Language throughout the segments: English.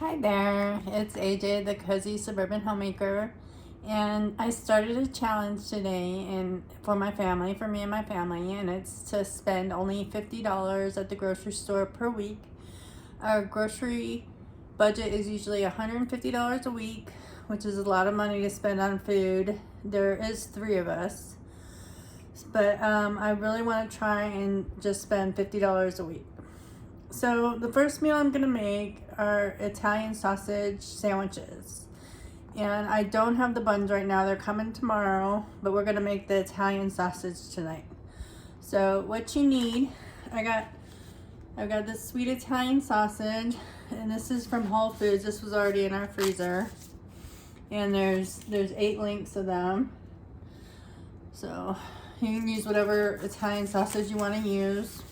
Hi there, it's AJ, the Cozy Suburban Homemaker, and I started a challenge today for my family, for me and my family, and it's to spend only $50 at the grocery store per week. Our grocery budget is usually $150 a week, which is a lot of money to spend on food. There is 3 of us, but I really want to try and just spend $50 a week. So the first meal I'm gonna make are Italian sausage sandwiches. And I don't have the buns right now, they're coming tomorrow, but we're gonna make the Italian sausage tonight. So what you need, I've got this sweet Italian sausage, and this is from Whole Foods. This was already in our freezer. And there's 8 links of them. So you can use whatever Italian sausage you wanna use.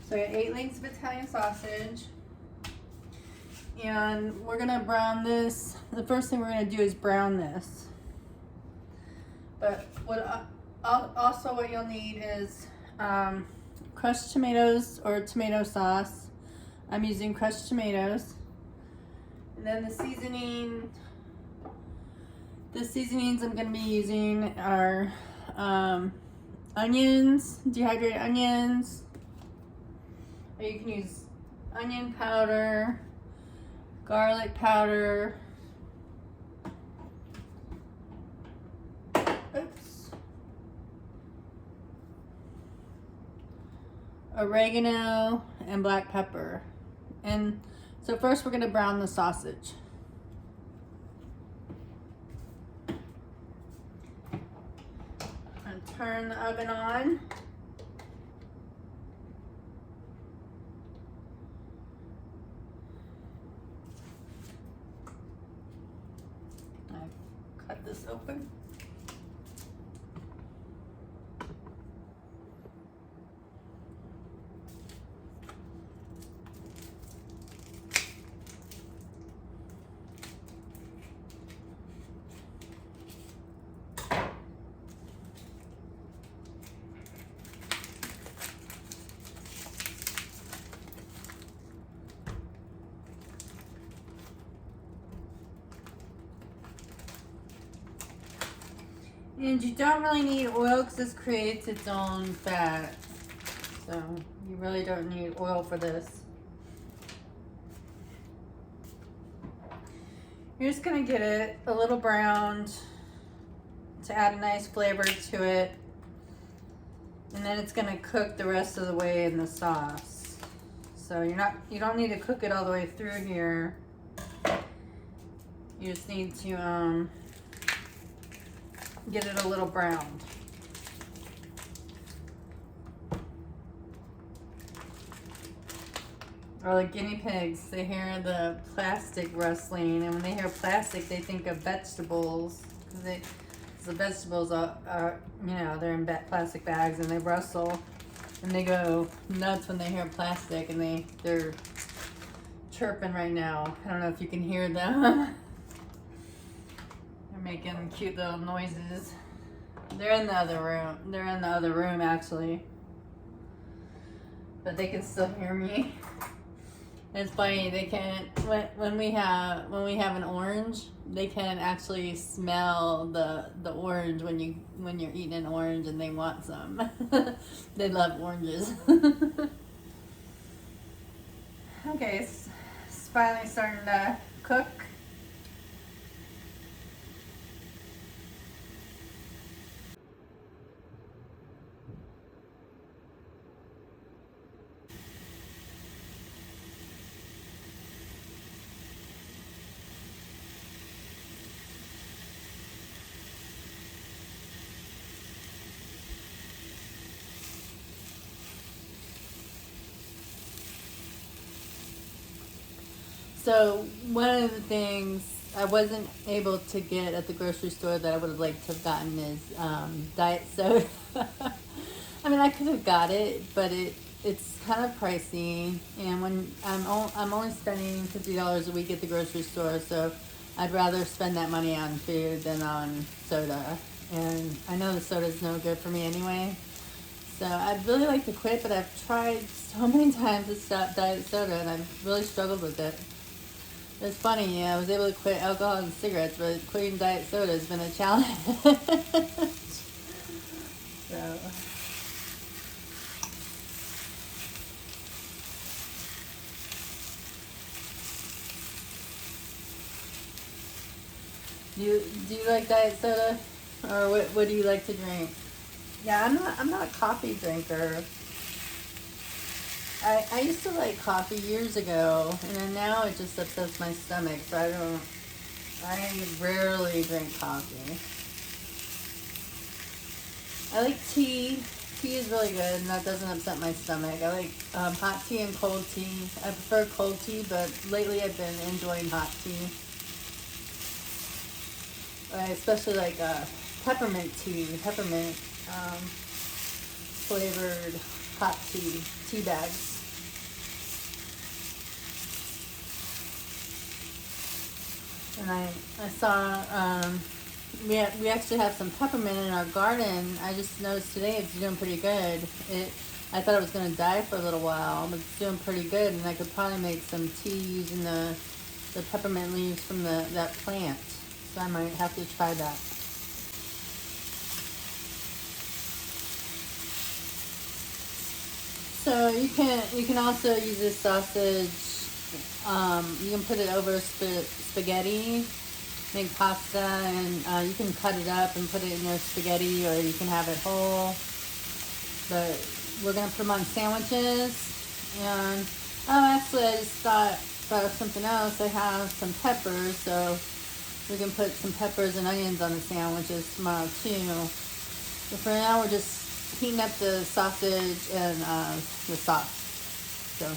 So I got 8 links of Italian sausage, and we're gonna brown this. The first thing we're gonna do is brown this. But what you'll need is crushed tomatoes or tomato sauce. I'm using crushed tomatoes, and then the seasonings I'm gonna be using are onions, dehydrated onions. Or you can use onion powder, garlic powder, oregano, and black pepper. And so first we're going to brown the sausage. And turn the oven on. Cut this open. And you don't really need oil because this creates its own fat. So you really don't need oil for this. You're just going to get it a little browned to add a nice flavor to it. And then it's going to cook the rest of the way in the sauce. So you don't need to cook it all the way through here. You just need to get it a little browned. Or like guinea pigs, they hear the plastic rustling, and when they hear plastic, they think of vegetables, because the vegetables are, they're in plastic bags and they rustle, and they go nuts when they hear plastic, and they're chirping right now. I don't know if you can hear them. Making cute little noises. They're in the other room. They're in the other room actually, but they can still hear me. And it's funny, they can't when we have an orange, they can actually smell the orange when you're eating an orange, and they want some. They love oranges. Okay, it's finally starting to cook. So one of the things I wasn't able to get at the grocery store that I would have liked to have gotten is diet soda. I mean, I could have got it, but it's kind of pricey, and when I'm only spending $50 a week at the grocery store, so I'd rather spend that money on food than on soda. And I know the soda's no good for me anyway. So I'd really like to quit, but I've tried so many times to stop diet soda, and I've really struggled with it. It's funny, yeah, I was able to quit alcohol and cigarettes, but quitting diet soda has been a challenge. So, do you like diet soda, or what do you like to drink? Yeah, I'm not a coffee drinker. I used to like coffee years ago, and then now it just upsets my stomach, so I rarely drink coffee. I like tea. Tea is really good, and that doesn't upset my stomach. I like hot tea and cold tea. I prefer cold tea, but lately I've been enjoying hot tea. I especially like peppermint tea, peppermint flavored hot tea bags. And I saw we actually have some peppermint in our garden. I just noticed today it's doing pretty good. I thought it was going to die for a little while, but it's doing pretty good, and I could probably make some tea using the peppermint leaves from that plant. So I might have to try that. So you can also use this sausage. You can put it over spaghetti, make pasta, and you can cut it up and put it in your spaghetti, or you can have it whole. But we're gonna put them on sandwiches. And actually, I just thought of something else. I have some peppers, so we can put some peppers and onions on the sandwiches tomorrow too. But for now, we're just heating up the sausage and the sauce. So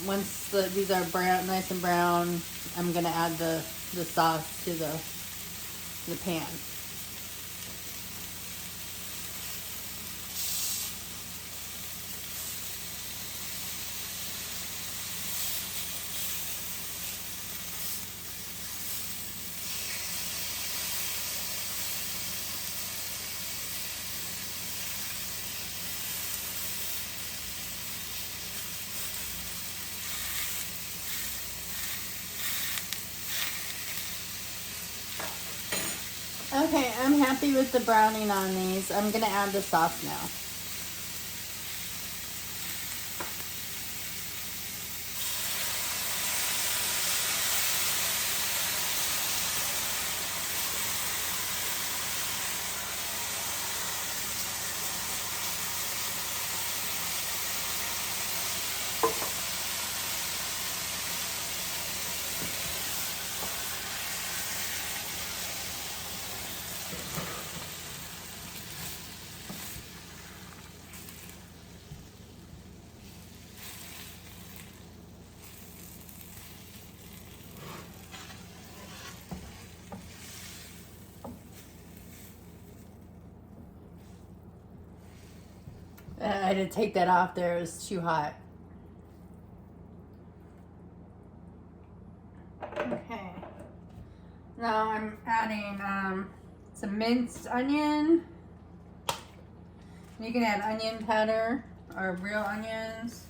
once these are brown, nice and brown, I'm gonna add the sauce to the pan. Okay, I'm happy with the browning on these. I'm gonna add the sauce now. I had to take that off there. It was too hot. Okay. Now I'm adding some minced onion. You can add onion powder or real onions.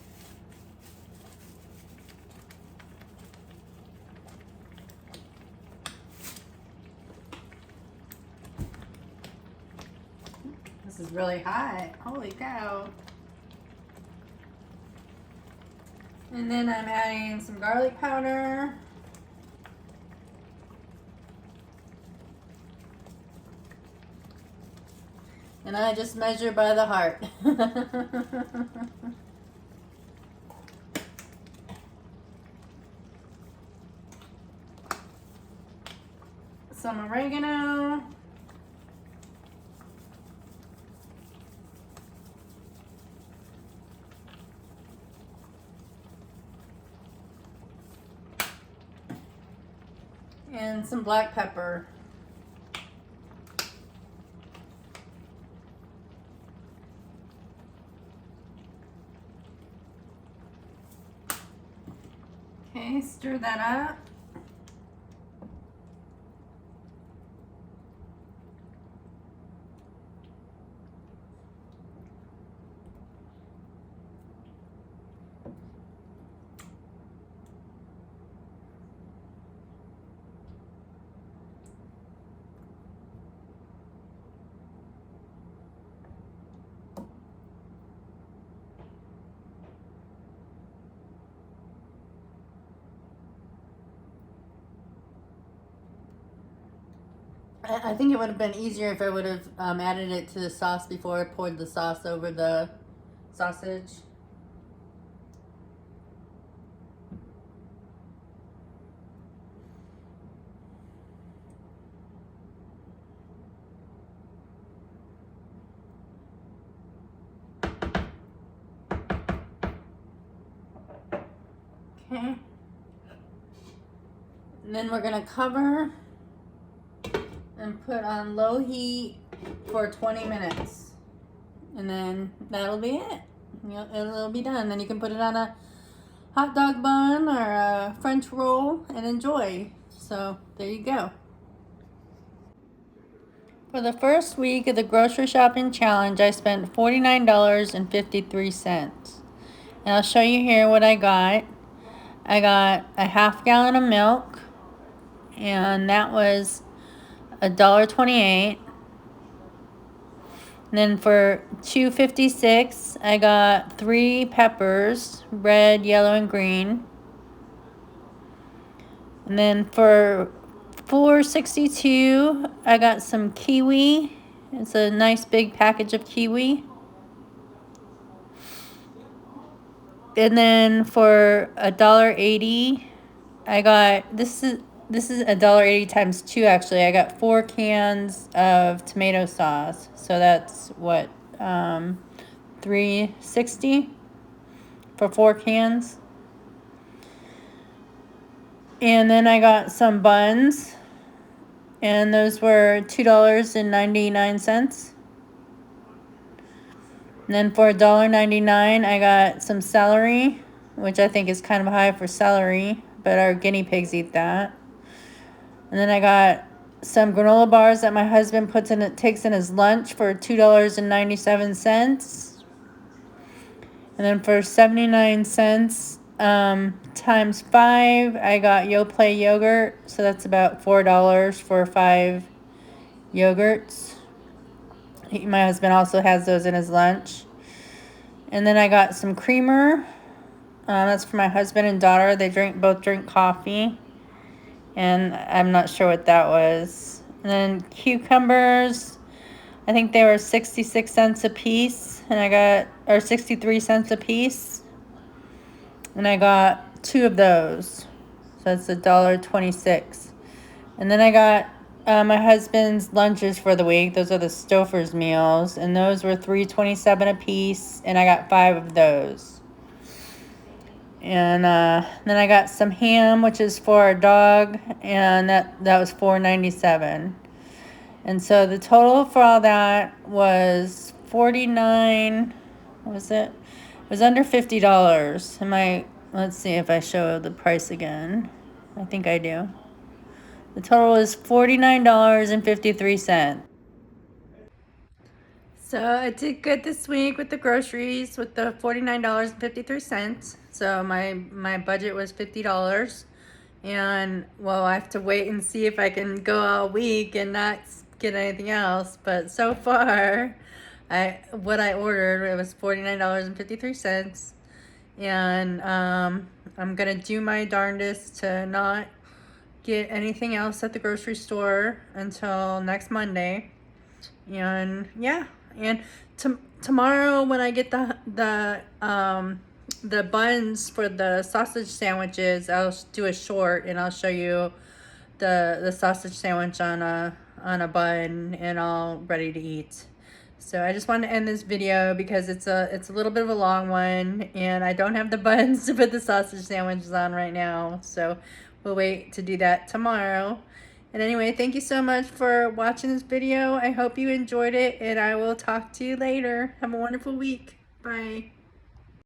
This is really hot. Holy cow. And then I'm adding some garlic powder. And I just measure by the heart. Some oregano. And some black pepper. Okay, stir that up. I think it would have been easier if I would have added it to the sauce before I poured the sauce over the sausage. Okay. And then we're gonna cover and put on low heat for 20 minutes. And then that'll be it. It'll be done. Then you can put it on a hot dog bun or a French roll and enjoy. So there you go. For the first week of the grocery shopping challenge, I spent $49.53. And I'll show you here what I got. I got a half gallon of milk, and that was $1.28. And then for $2.56, I got 3 peppers, red, yellow, and green. And then for $4.62, I got some kiwi. It's a nice big package of kiwi. And then for $1.80, I got this is $1.80 times 2 actually. I got 4 cans of tomato sauce. So that's what, $3.60 for 4 cans. And then I got some buns, and those were $2.99. And then for $1.99, I got some celery, which I think is kind of high for celery, but our guinea pigs eat that. And then I got some granola bars that my husband takes in his lunch for $2.97. And then for 79 cents times 5, I got Yoplait yogurt. So that's about $4 for 5 yogurts. My husband also has those in his lunch. And then I got some creamer. That's for my husband and daughter. They both drink coffee. And I'm not sure what that was. And then cucumbers. I think they were 66 cents a piece. Or 63 cents a piece. And I got 2 of those. So that's $1.26. And then I got my husband's lunches for the week. Those are the Stouffer's meals. And those were $3.27 a piece. And I got 5 of those. And then I got some ham, which is for our dog. And that was $4.97. And so the total for all that was 49. What was it? It was under $50. Let's see if I show the price again. I think I do. The total is $49.53. So I did good this week with the groceries with the $49.53. So my budget was $50. And well, I have to wait and see if I can go all week and not get anything else. But so far, what I ordered, it was $49.53. And I'm gonna do my darndest to not get anything else at the grocery store until next Monday. And yeah, and tomorrow when I get the buns for the sausage sandwiches, I'll do a short and I'll show you the sausage sandwich on a bun and all ready to eat. So I just wanted to end this video because it's a little bit of a long one, and I don't have the buns to put the sausage sandwiches on right now. So we'll wait to do that tomorrow. And anyway, thank you so much for watching this video. I hope you enjoyed it, and I will talk to you later. Have a wonderful week. Bye.